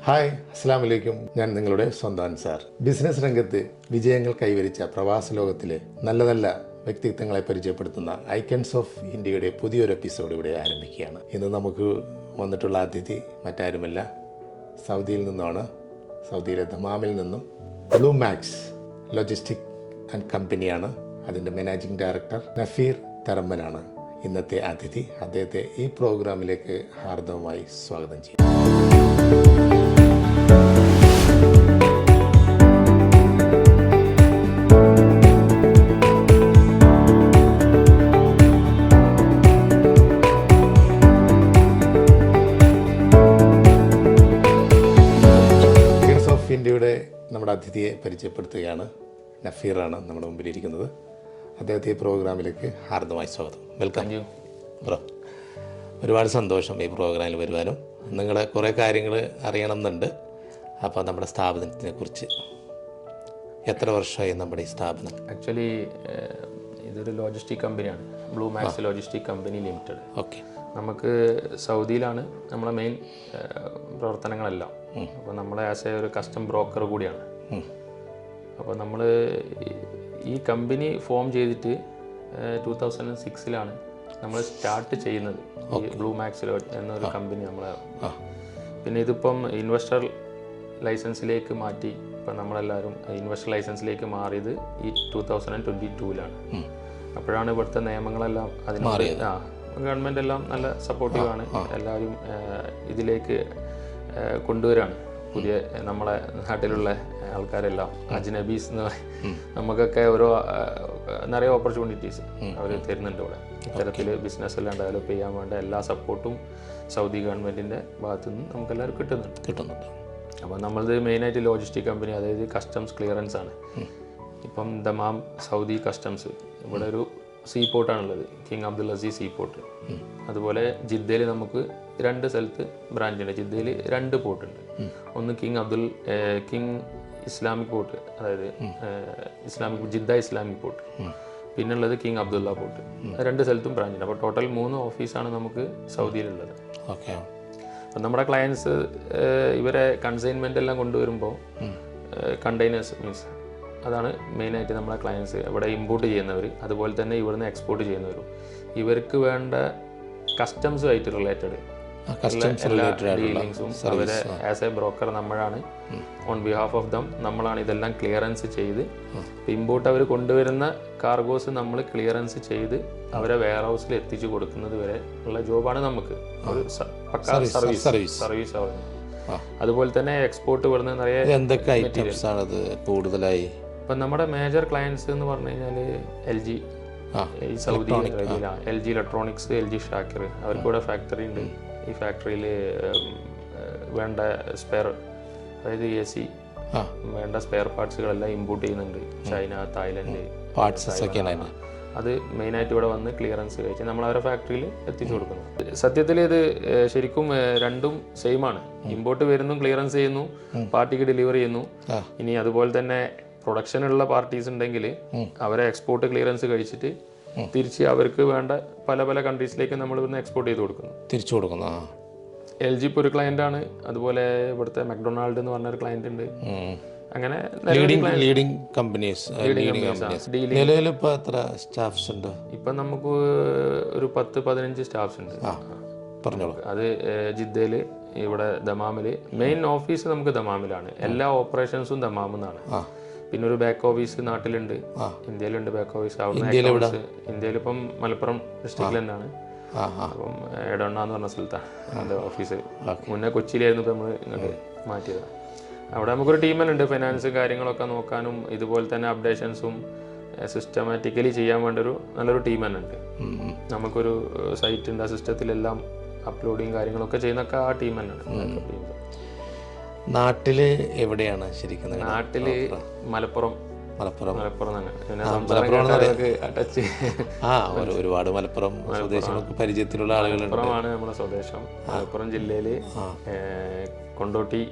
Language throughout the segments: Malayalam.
ഹായ്, അസ്സാം വലൈക്കും. ഞാൻ നിങ്ങളുടെ സ്വന്തം അൻസാർ. ബിസിനസ് രംഗത്ത് വിജയങ്ങൾ കൈവരിച്ച പ്രവാസ ലോകത്തിലെ നല്ല നല്ല വ്യക്തിത്വങ്ങളെ പരിചയപ്പെടുത്തുന്ന ഐക്കൺസ് ഓഫ് ഇന്ത്യയുടെ പുതിയൊരു എപ്പിസോഡ് ഇവിടെ ആരംഭിക്കുകയാണ്. ഇന്ന് നമുക്ക് വന്നിട്ടുള്ള അതിഥി മറ്റാരുമല്ല, സൗദിയിൽ നിന്നാണ്. സൗദിയിലെ ദമാമിൽ നിന്നും ബ്ലൂ മാക്സ് ലോജിസ്റ്റിക് ആൻഡ് കമ്പനിയാണ്. അതിൻ്റെ മാനേജിംഗ് ഡയറക്ടർ നഫീർ തരമ്പനാണ് ഇന്നത്തെ അതിഥി. അദ്ദേഹത്തെ ഈ പ്രോഗ്രാമിലേക്ക് ഹാർദവമായി സ്വാഗതം ചെയ്യും. ഇന്ത്യയുടെ നമ്മുടെ അതിഥിയെ പരിചയപ്പെടുത്തുകയാണ്. നഫീറാണ് നമ്മുടെ മുമ്പിലിരിക്കുന്നത്. അദ്ദേഹത്തെ ഈ പ്രോഗ്രാമിലേക്ക് ഹാർദമായി സ്വാഗതം. Welcome you bro. ഒരുപാട് സന്തോഷം ഈ പ്രോഗ്രാമിൽ വരുവാനും. നിങ്ങളുടെ കുറേ കാര്യങ്ങൾ അറിയണമെന്നുണ്ട്. അപ്പോൾ നമ്മുടെ സ്ഥാപനത്തിനെ കുറിച്ച് എത്ര വർഷമായി നമ്മുടെ ഈ സ്ഥാപനം? ആക്ച്വലി ഇതൊരു ലോജിസ്റ്റിക് കമ്പനിയാണ്, blue max logistic company limited. Okay. നമുക്ക് സൗദിയിലാണ് നമ്മളെ മെയിൻ പ്രവർത്തനങ്ങളെല്ലാം. അപ്പോൾ നമ്മൾ ആസ് എ ഒരു കസ്റ്റം ബ്രോക്കർ കൂടിയാണ്. അപ്പോൾ നമ്മൾ ഈ കമ്പനി ഫോം ചെയ്തിട്ട് 2006 നമ്മൾ സ്റ്റാർട്ട് ചെയ്യുന്നത് ഈ ബ്ലൂ മാക്സ് എന്നൊരു കമ്പനി നമ്മളെ. പിന്നെ ഇതിപ്പം ഇൻവെസ്റ്റർ ലൈസൻസിലേക്ക് മാറ്റി. ഇപ്പം നമ്മളെല്ലാവരും ഇൻവെസ്റ്റർ ലൈസൻസിലേക്ക് മാറിയത് ഈ 2022 അപ്പോഴാണ് ഇവിടുത്തെ നിയമങ്ങളെല്ലാം അതിന് ഗവൺമെൻറ് എല്ലാം നല്ല സപ്പോർട്ടീവാണ്. എല്ലാവരും ഇതിലേക്ക് കൊണ്ടുവരാണ്. പുതിയ നമ്മളെ നാട്ടിലുള്ള ആൾക്കാരെല്ലാം അജ്നബീസ് എന്ന് പറയും. നമുക്കൊക്കെ ഓരോ നിറയെ ഓപ്പർച്യൂണിറ്റീസ് അവർ തരുന്നുണ്ട് ഇവിടെ. ഇത്തരത്തിൽ ബിസിനസ് എല്ലാം ഡെവലപ്പ് ചെയ്യാൻ വേണ്ട എല്ലാ സപ്പോർട്ടും സൗദി ഗവൺമെൻറ്റിൻ്റെ ഭാഗത്തു നിന്ന് നമുക്കെല്ലാവരും കിട്ടുന്നുണ്ട്. അപ്പോൾ നമ്മളത് മെയിനായിട്ട് ലോജിസ്റ്റിക് കമ്പനി, അതായത് കസ്റ്റംസ് ക്ലിയറൻസ് ആണ്. ഇപ്പം ദമാം സൗദി കസ്റ്റംസ് ഇവിടെ ഒരു സീ പോർട്ടാണുള്ളത്, King Abdul Aziz sea port. അതുപോലെ ജിദ്ദയിൽ നമുക്ക് 2 സ്ഥലത്ത് ബ്രാഞ്ചുണ്ട്. ജിദ്ദയിൽ 2 പോർട്ടുണ്ട്. ഒന്ന് കിങ് ഇസ്ലാമിക് പോർട്ട്, അതായത് ജിദ്ദ ഇസ്ലാമിക് പോർട്ട്. പിന്നുള്ളത് കിങ് അബ്ദുള്ള പോർട്ട്. 2 സ്ഥലത്തും ബ്രാഞ്ചുണ്ട്. അപ്പോൾ ടോട്ടൽ 3 ഓഫീസാണ് നമുക്ക് സൗദിയിലുള്ളത്. ഓക്കെ. അപ്പം നമ്മുടെ ക്ലയൻസ് ഇവരെ കൺസൈൻമെൻ്റ് എല്ലാം കൊണ്ടുവരുമ്പോൾ കണ്ടെയ്നേഴ്സ് മീൻസ് അതാണ് മെയിനായിട്ട് നമ്മളെ ക്ലയൻസ്. ഇവിടെ ഇമ്പോർട്ട് ചെയ്യുന്നവർ, അതുപോലെ തന്നെ ഇവിടുന്ന് എക്സ്പോർട്ട് ചെയ്യുന്നവരും, ഇവർക്ക് വേണ്ട കസ്റ്റംസുമായിട്ട് റിലേറ്റഡ് എല്ലാ ഡീലിങ്സും അവരെ ആസ് എ ബ്രോക്കർ നമ്മളാണ്. ഓൺ ബിഹാഫ് ഓഫ് ദം നമ്മളാണ് ഇതെല്ലാം ക്ലിയറൻസ് ചെയ്ത്, ഇമ്പോർട്ട് അവർ കൊണ്ടുവരുന്ന കാർഗോസ് നമ്മൾ ക്ലിയറൻസ് ചെയ്ത് അവരെ വെയർ ഹൗസിൽ എത്തിച്ചു കൊടുക്കുന്നത് വരെ ഉള്ള ജോബാണ് നമുക്ക്. ഒരു പക്കാ സർവീസ് ആവുന്നത്. അതുപോലെ തന്നെ എക്സ്പോർട്ട് ഇവിടുന്ന് നിറയെ എന്തൊക്കെ ഐറ്റംസ് ആണ് കൂടുതലായി? ഇപ്പം നമ്മുടെ മേജർ ക്ലയൻസ് എന്ന് പറഞ്ഞു കഴിഞ്ഞാൽ LG, ഈ സൗദി അറേബ്യയിലാണ്. LG ഇലക്ട്രോണിക്സ്, LG ഷാക്കിർ, അവർക്കിവിടെ ഫാക്ടറി ഉണ്ട്. ഈ ഫാക്ടറിയിൽ വേണ്ട സ്പെയർ, അതായത് AC വേണ്ട സ്പെയർ പാർട്സുകളെല്ലാം ഇമ്പോർട്ട് ചെയ്യുന്നുണ്ട്. China, Thailand parts. അത് മെയിനായിട്ട് ഇവിടെ വന്ന് ക്ലിയറൻസ് കഴിച്ച് നമ്മൾ അവരുടെ ഫാക്ടറിയിൽ എത്തിച്ചു കൊടുക്കുന്നു. സത്യത്തിൽ ഇത് ശരിക്കും രണ്ടും സെയിം ആണ്. ഇമ്പോർട്ട് വരുന്നു, ക്ലിയറൻസ് ചെയ്യുന്നു, പാർട്ടിക്ക് ഡെലിവറി ചെയ്യുന്നു. ഇനി അതുപോലെ തന്നെ പ്രൊഡക്ഷനുള്ള പാർട്ടീസ് ഉണ്ടെങ്കിൽ അവരെ എക്സ്പോർട്ട് ക്ലിയറൻസ് കഴിച്ചിട്ട് തിരിച്ച് അവർക്ക് വേണ്ട പല പല കൺട്രീസിലേക്ക് നമ്മൾ ഇവിടുന്ന് എക്സ്പോർട്ട് ചെയ്ത് തിരിച്ചു കൊടുക്കുന്നു. LG ഇപ്പോൾ ഒരു ക്ലയൻ്റ് ആണ്. അതുപോലെ ഇവിടുത്തെ മക്ഡൊണാൾഡ് എന്ന് പറഞ്ഞൊരു ക്ലയൻ്റ് ഉണ്ട്. അങ്ങനെ ലീഡിംഗ് കമ്പനീസ്. ഇപ്പം നമുക്ക് ഒരു 10-15 സ്റ്റാഫ്സ് ഉണ്ട്. പറഞ്ഞോളൂ. അത് ജിദ്ദയിൽ, ഇവിടെ ദമാമിൽ. മെയിൻ ഓഫീസ് നമുക്ക് ദമാമിലാണ്. എല്ലാ ഓപ്പറേഷൻസും ദമാമെന്നാണ്. പിന്നെ ഒരു ബാക്ക് ഓഫീസ് നാട്ടിലുണ്ട്, ഇന്ത്യയിലുണ്ട് ബാക്ക് ഓഫീസ്. ഇന്ത്യയിൽ ഇപ്പം മലപ്പുറം ഡിസ്ട്രിക്റ്റിൽ തന്നെയാണ്. അപ്പം എടവണ്ണ എന്ന് പറഞ്ഞ സ്ഥലത്താണ് അതിൻ്റെ ഓഫീസ്. മുന്നേ കൊച്ചിയിലായിരുന്നു, ഇപ്പം നമ്മൾ ഇങ്ങോട്ട് മാറ്റിയതാണ്. അവിടെ നമുക്കൊരു ടീം തന്നെ ഉണ്ട്, ഫൈനാൻസ് കാര്യങ്ങളൊക്കെ നോക്കാനും ഇതുപോലെ തന്നെ അപ്ഡേഷൻസും സിസ്റ്റമാറ്റിക്കലി ചെയ്യാൻ വേണ്ട നല്ലൊരു ടീം തന്നെ ഉണ്ട്. നമുക്കൊരു സൈറ്റ് ഉണ്ട്, ആ സിസ്റ്റത്തിലെല്ലാം അപ്ലോഡിങ് കാര്യങ്ങളൊക്കെ ചെയ്യുന്നൊക്കെ ആ ടീം തന്നെയാണ്. നാട്ടില് എവിടെയാണ് ശരിക്കും? നാട്ടില് മലപ്പുറം തന്നെ. ഒരുപാട് മലപ്പുറം സ്വദേശങ്ങൾക്ക് പരിചയത്തിലുള്ള ആളുകളുണ്ട്. മലപ്പുറമാണ് നമ്മുടെ സ്വദേശം. മലപ്പുറം ജില്ലയില് കൊണ്ടോട്ടി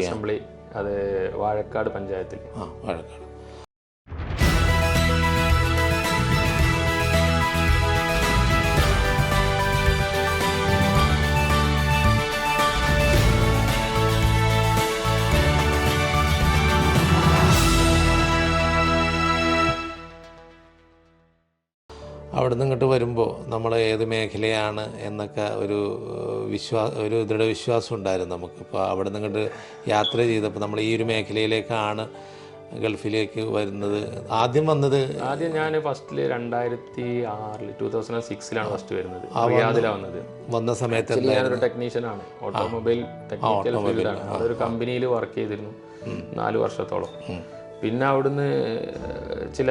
അസംബ്ലി, അത് വാഴക്കാട് പഞ്ചായത്തിൽ. വാഴക്കാട്. അവിടെ നിന്ന് ഇങ്ങോട്ട് വരുമ്പോൾ നമ്മൾ ഏത് മേഖലയാണ് എന്നൊക്കെ ഒരു ദൃഢവിശ്വാസം ഉണ്ടായിരുന്നു നമുക്ക്. ഇപ്പോൾ അവിടെ നിന്ന് ഇങ്ങോട്ട് യാത്ര ചെയ്തപ്പോൾ നമ്മൾ ഈ ഒരു മേഖലയിലേക്കാണ് ഗൾഫിലേക്ക് വരുന്നത്. ആദ്യം ഞാൻ ഫസ്റ്റിൽ 2006 ഫസ്റ്റ് വരുന്നത്, റിയാദിലാണ് വന്നത്. വന്ന സമയത്ത് ഞാനൊരു ടെക്നീഷ്യനാണ്, ഓട്ടോമൊബൈൽ ടെക്നിക്കൽ ഫീൽഡാണ്. അതൊരു കമ്പനിയിൽ വർക്ക് ചെയ്തിരുന്നു 4 വർഷത്തോളം. പിന്നെ അവിടുന്ന് ചില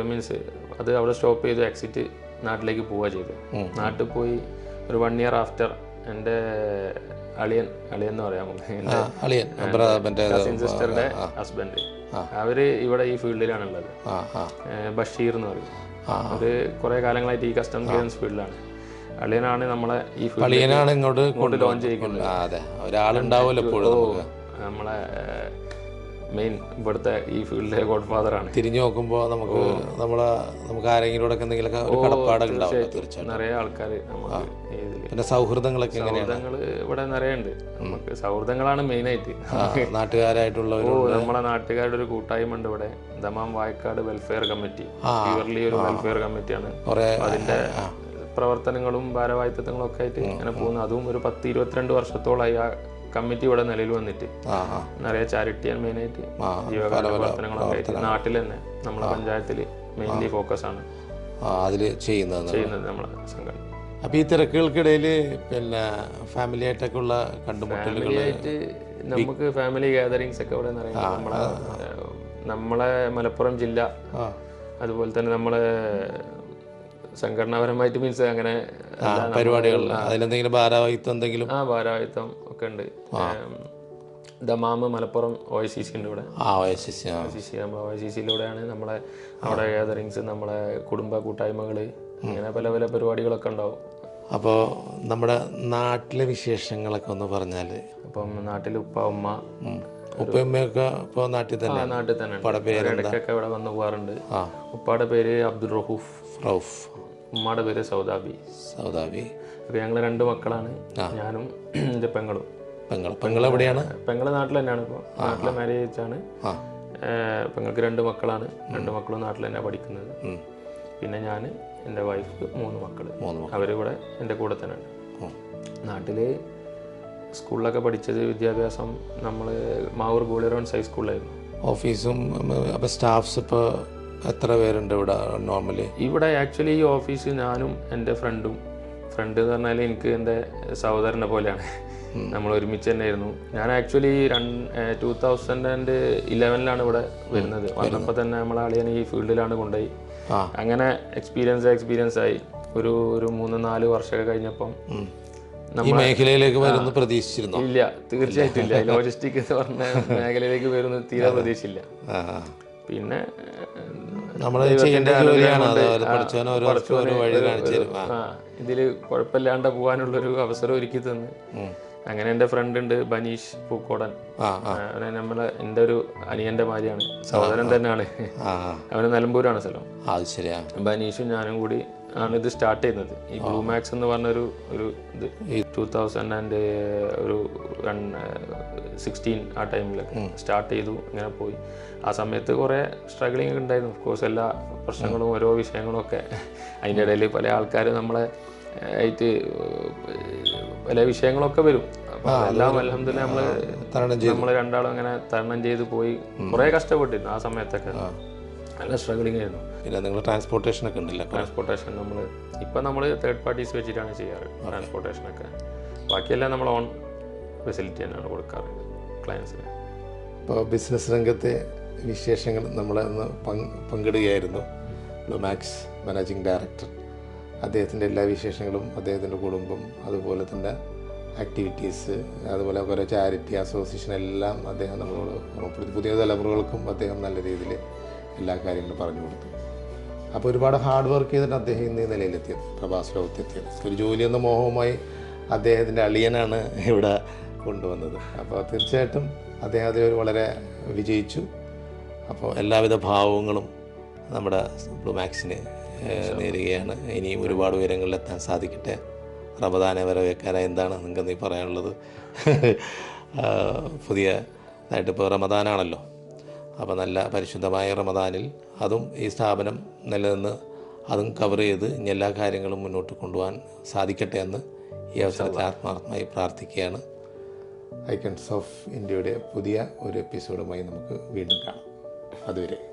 മീൻസ് അത് അവിടെ സ്റ്റോപ്പ് ചെയ്തു, എക്സിറ്റ് നാട്ടിലേക്ക് പോവുക ചെയ്തു. നാട്ടിൽ പോയി ഒരു 1 ഇയർ ആഫ്റ്റർ എൻ്റെ അളിയൻ എന്ന് പറയാം, കസിൻ സിസ്റ്ററുടെ ഹസ്ബൻഡ്, അവര് ഇവിടെ ഈ ഫീൽഡിലാണുള്ളത്. ബഷീർ എന്ന് പറയും. അവര് കുറെ കാലങ്ങളായിട്ട് ഈ കസ്റ്റം ക്ലിയറൻസ് ഫീൽഡിലാണ്. അളിയനാണ് നമ്മളെ ഈ ഫീൽഡിലാണ് ഇങ്ങോട്ട് ലോഞ്ച് ചെയ്യുന്നത്. നമ്മളെ മെയിൻ ഇവിടുത്തെ ഈ ഫീൽഡിലെ ഗോഡ് ഫാദറാണ്. തിരിഞ്ഞു നോക്കുമ്പോൾ നമുക്ക് ആരെങ്കിലും നിറയെ ആൾക്കാർ നമുക്ക്. പിന്നെ സൗഹൃദങ്ങളൊക്കെ സൗഹൃദങ്ങൾ ഇവിടെ നിറയെ ഉണ്ട്. നമുക്ക് സൗഹൃദങ്ങളാണ് മെയിനായിട്ട്. നാട്ടുകാരായിട്ടുള്ള നമ്മളെ നാട്ടുകാരുടെ ഒരു കൂട്ടായ്മ ഉണ്ട് ഇവിടെ, Dammam Vayakkad welfare committee. Purely ഒരു വെൽഫെയർ കമ്മിറ്റിയാണ്. അതിന്റെ പ്രവർത്തനങ്ങളും ഭാരവാഹിത്വങ്ങളും ഒക്കെ ആയിട്ട് ഇങ്ങനെ പോകുന്നു. അതും ഒരു 10-22 വർഷത്തോളമായി ആ കമ്മിറ്റി ഇവിടെ നിലയിൽ വന്നിട്ട് നിറയെ ചാരിറ്റി ആൻഡ് മെയിനായിട്ട് ജീവകാല പ്രവർത്തനങ്ങളൊക്കെ ആയിട്ട് നാട്ടിൽ തന്നെ നമ്മളെ പഞ്ചായത്തിൽ മെയിൻലി ഫോക്കസ് ആണ് അതിൽ ചെയ്യുന്നത് നമ്മളെ സംഘടന. അപ്പോൾ ഈ തിരക്കുകൾക്കിടയിൽ പിന്നെ ഫാമിലി ആയിട്ടൊക്കെ ഉള്ള കണ്ടുമുട്ടലുകൾ, നമുക്ക് ഫാമിലി ഗാദറിങ്സ് ഒക്കെ ഇവിടെ നിറയെ. നമ്മളെ മലപ്പുറം ജില്ല, അതുപോലെ തന്നെ നമ്മളെ സംഘടനാപരമായിട്ട് മീൻസ് അങ്ങനെ പരിപാടികൾ, അതിലെന്തെങ്കിലും ഭാരവാഹിത്വം എന്തെങ്കിലും? ഭാരവാഹിത്വം ഒക്കെ ഉണ്ട്. ദമാമ് മലപ്പുറം OICC ഉണ്ട് ഇവിടെ. OICC-യിലൂടെയാണ് നമ്മളെ അവിടെ ഗാദറിങ്സ്, നമ്മളെ കുടുംബ കൂട്ടായ്മകൾ, അങ്ങനെ പല പല പരിപാടികളൊക്കെ ഉണ്ടാവും. അപ്പോൾ നമ്മുടെ നാട്ടിലെ വിശേഷങ്ങളൊക്കെ ഒന്ന് പറഞ്ഞാൽ. അപ്പം നാട്ടിൽ ഉപ്പ ഉമ്മ ഉപ്പയമ്മയൊക്കെ ഇപ്പോൾ നാട്ടിൽ തന്നെ ഇടയ്ക്കൊക്കെ ഇവിടെ വന്ന് പോകാറുണ്ട്. ഉപ്പയുടെ പേര് അബ്ദുൾ റൌഫ്, ഉമ്മയുടെ പേര് സൗദാബി. അപ്പോൾ ഞങ്ങൾ 2 മക്കളാണ്, ഞാനും എൻ്റെ പെങ്ങളും. എവിടെയാണ്? പെങ്ങള് നാട്ടിൽ തന്നെയാണ്. ഇപ്പോൾ നാട്ടിലെ മാരേജ് ആണ്. പെങ്ങൾക്ക് 2 മക്കളാണ്. 2 മക്കളും നാട്ടിൽ തന്നെയാണ് പഠിക്കുന്നത്. പിന്നെ ഞാൻ, എൻ്റെ വൈഫ്, 3 മക്കള്. അവരിവിടെ എൻ്റെ കൂടെ തന്നെയാണ്. നാട്ടില് സ്കൂളിലൊക്കെ പഠിച്ചത് വിദ്യാഭ്യാസം നമ്മൾ മാവൂർ ഗോളിറോൺസ് ഹൈസ്കൂളിലായിരുന്നു. ഓഫീസും സ്റ്റാഫ്സ് ഇപ്പോൾ എത്ര പേരുണ്ട് ഇവിടെ നോർമലി? ഇവിടെ ആക്ച്വലി ഈ ഓഫീസ് ഞാനും എൻ്റെ ഫ്രണ്ട് എന്ന് പറഞ്ഞാൽ എനിക്ക് എൻ്റെ സഹോദരനെ പോലെയാണ്. നമ്മൾ ഒരുമിച്ച് തന്നെ ആയിരുന്നു. ഞാൻ ആക്ച്വലി 2011 ഇവിടെ വരുന്നത്. വന്നപ്പോൾ തന്നെ നമ്മളെ അളിയൻ ഈ ഫീൽഡിലാണ് കൊണ്ടുപോയി. അങ്ങനെ എക്സ്പീരിയൻസ് ആയി. ഒരു 3-4 വർഷമൊക്കെ കഴിഞ്ഞപ്പം ഈ മേഖലയിലേക്ക് വരുന്ന പ്രതീക്ഷിച്ചിരുന്നു? ഇല്ല, തീർച്ചയായിട്ടും ഇല്ല. ലോജിസ്റ്റിക് എന്ന് പറഞ്ഞ മേഖലയിലേക്ക് വരുന്നത് തീരെ പ്രതീക്ഷിച്ചില്ല. പിന്നെ ഇതില് കുഴപ്പമില്ലാണ്ട് പോകാനുള്ളൊരു അവസരം ഒരുക്കി തന്ന്. അങ്ങനെ എൻ്റെ ഫ്രണ്ട് ഉണ്ട് ബനീഷ് പൂക്കോടൻ. അവനെ എൻ്റെ ഒരു അനിയന്റെ മാതിരിയാണ്, സഹോദരൻ തന്നെയാണ്. അവന് നിലമ്പൂരാണ് സ്ഥലം. ബനീഷും ഞാനും കൂടി ആണ് ഇത് സ്റ്റാർട്ട് ചെയ്യുന്നത്. ഈ ബ്ലൂ മാക്സ് എന്ന് പറഞ്ഞൊരു ഇത് 2016 ആ ടൈമിലൊക്കെ സ്റ്റാർട്ട് ചെയ്തു. ഇങ്ങനെ പോയി. ആ സമയത്ത് കുറേ സ്ട്രഗിളിങ് ഉണ്ടായിരുന്നു. ഓഫ്കോഴ്സ് എല്ലാ പ്രശ്നങ്ങളും ഓരോ വിഷയങ്ങളും ഒക്കെ. അതിൻ്റെ ഇടയിൽ പല ആൾക്കാർ നമ്മളെ ആയിട്ട് പല വിഷയങ്ങളൊക്കെ വരും. അപ്പോൾ അതെല്ലാം അൽഹംദുലില്ലാ നമ്മൾ രണ്ടാളും അങ്ങനെ തരണം ചെയ്ത് പോയി. കുറേ കഷ്ടപ്പെട്ടിരുന്നു ആ സമയത്തൊക്കെ. നല്ല സ്ട്രഗിളിങ് ആയിരുന്നു. പിന്നെ നിങ്ങൾ ട്രാൻസ്പോർട്ടേഷനൊക്കെ ഉണ്ടല്ലോ? ട്രാൻസ്പോർട്ടേഷൻ നമ്മൾ തേർഡ് പാർട്ടീസ് വെച്ചിട്ടാണ് ചെയ്യാറ് ട്രാൻസ്പോർട്ടേഷനൊക്കെ. ബാക്കിയെല്ലാം നമ്മൾ ഓൺ ഫെസിലിറ്റി തന്നെയാണ് കൊടുക്കാറ് ക്ലയൻസിന്. ഇപ്പോൾ ബിസിനസ് രംഗത്തെ വിശേഷങ്ങൾ നമ്മളൊന്ന് പങ്കിടുകയായിരുന്നു ബ്ലൂ മാക്സ് മാനേജിംഗ് ഡയറക്ടർ. അദ്ദേഹത്തിൻ്റെ എല്ലാ വിശേഷങ്ങളും, അദ്ദേഹത്തിൻ്റെ കുടുംബം, അതുപോലെ തന്നെ ആക്ടിവിറ്റീസ്, അതുപോലെ കുറേ ചാരിറ്റി അസോസിയേഷൻ എല്ലാം അദ്ദേഹം നമ്മളോട് ഓർമ്മപ്പെടുത്തി. പുതിയ തലമുറകൾക്കും അദ്ദേഹം നല്ല രീതിയിൽ എല്ലാ കാര്യങ്ങളും പറഞ്ഞു കൊടുത്തു. അപ്പോൾ ഒരുപാട് ഹാർഡ് വർക്ക് ചെയ്തിട്ട് അദ്ദേഹം ഇന്ന് ഈ നിലയിലെത്തിയത്, പ്രവാസ ലോകത്തെത്തിയത്. ഒരു ജോലി എന്ന മോഹവുമായി അദ്ദേഹത്തിൻ്റെ അളിയനാണ് ഇവിടെ കൊണ്ടുവന്നത്. അപ്പോൾ തീർച്ചയായിട്ടും അദ്ദേഹം അതിൽ വളരെ വിജയിച്ചു. അപ്പോൾ എല്ലാവിധ ഭാവങ്ങളും നമ്മുടെ ബ്ലൂ മാക്സിന് നേരുകയാണ്. ഇനിയും ഒരുപാട് ഉയരങ്ങളിലെത്താൻ സാധിക്കട്ടെ. റമദാനെ വരവേക്കാനായി എന്താണ് നിങ്ങൾക്ക് നീ പറയാനുള്ളത്? പുതിയതായിട്ടിപ്പോൾ റമദാനാണല്ലോ. അപ്പോൾ നല്ല പരിശുദ്ധമായ റമദാനിൽ അതും ഈ സ്ഥാപനം നിലനിന്ന് അതും കവർ ചെയ്ത് ഇനി എല്ലാ കാര്യങ്ങളും മുന്നോട്ട് കൊണ്ടുപോകാൻ സാധിക്കട്ടെ എന്ന് ഈ അവസരത്തിൽ ആത്മാർത്ഥമായി പ്രാർത്ഥിക്കുകയാണ്. ഐക്കൺസ് ഓഫ് ഇന്ത്യയുടെ പുതിയ ഒരു എപ്പിസോഡുമായി നമുക്ക് വീണ്ടും കാണാം. അതുവരെ